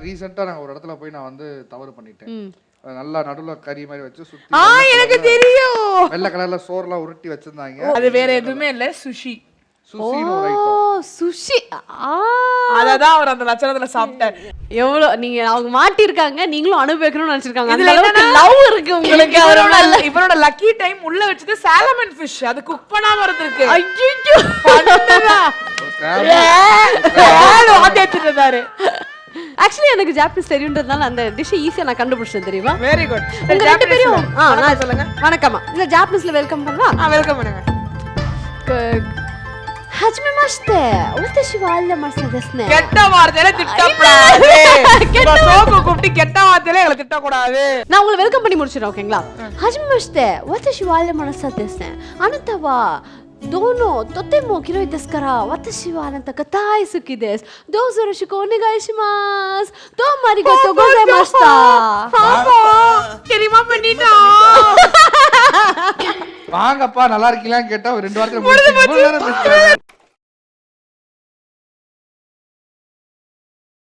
ரீசெண்டா நான் ஒரு இடத்துல போய் நான் வந்து தவறு பண்ணிட்டேன். நல்லா நடுவுல கறி மாதிரி வச்சு சுத்தி எனக்கு தெரியும். வெள்ளை கலர்ல சோறுலாம் உருட்டி வச்சிருந்தாங்க. அது வேற எதுவுமே இல்ல, சுஷி. சுஷின்னு ஒரு ஐட்டம். சுஷி. அததான் அவர் அந்த லட்சணத்துல சாப்பிட்டார். எவ்வளவு நீங்க அவங்க மாட்டி இருக்காங்க, நீங்களும் அனுபவிக்கணும்னு நினைச்சிருக்காங்க. இதுல அந்த அளவுக்கு லவ் இருக்கு உங்களுக்கு. இவரோட லக்கி டைம் உள்ள வச்சது சாலமன் ஃபிஷ். அது குக் பண்ணாம இருந்திருக்கு. ஐயோ வாத்தியாரு. ஆக்சுவலி எனக்கு ஜாப்பனீஸ் தெரியும்ன்றதுனால அந்த டிஷ் ஈஸியா நான் கண்டுபிடிச்சேன் தெரியுமா. Very good. உங்க ரெண்டு பேரும் நான் சொல்லுங்க. வணக்கம்மா. இல்ல ஜாப்பனீஸ்ல வெல்கம் பண்ணலாம். வெல்கம் பண்ணுங்க. ஹஜ்மெமாஸ்தே வatashi wa allamasu desu. கெட்ட வார்த்தையில திட்டக்கூடாது. கெட்ட சோக்கு கூப்பிட்டு கெட்ட வார்த்தையில எங்களை திட்டக்கூடாது. நான் உங்களை வெல்கம் பண்ணி முடிச்சிடுறேன், ஓகேங்களா? ஹஜ்மெமாஸ்தே watashi wa allamasu desu. அனதா வா dono totemo kiroi desu kara watashi wa anata ga daisuki desu. Dozo yoroshiku onegai shimasu. Domo arigatou gozaimashita. பாப்பா தெரியுமா பண்ணிட்டா. வாங்கப்பா நல்லா இருக்கீங்களான்னு கேட்டா ஒரு 2 வாரத்துல முடிச்சு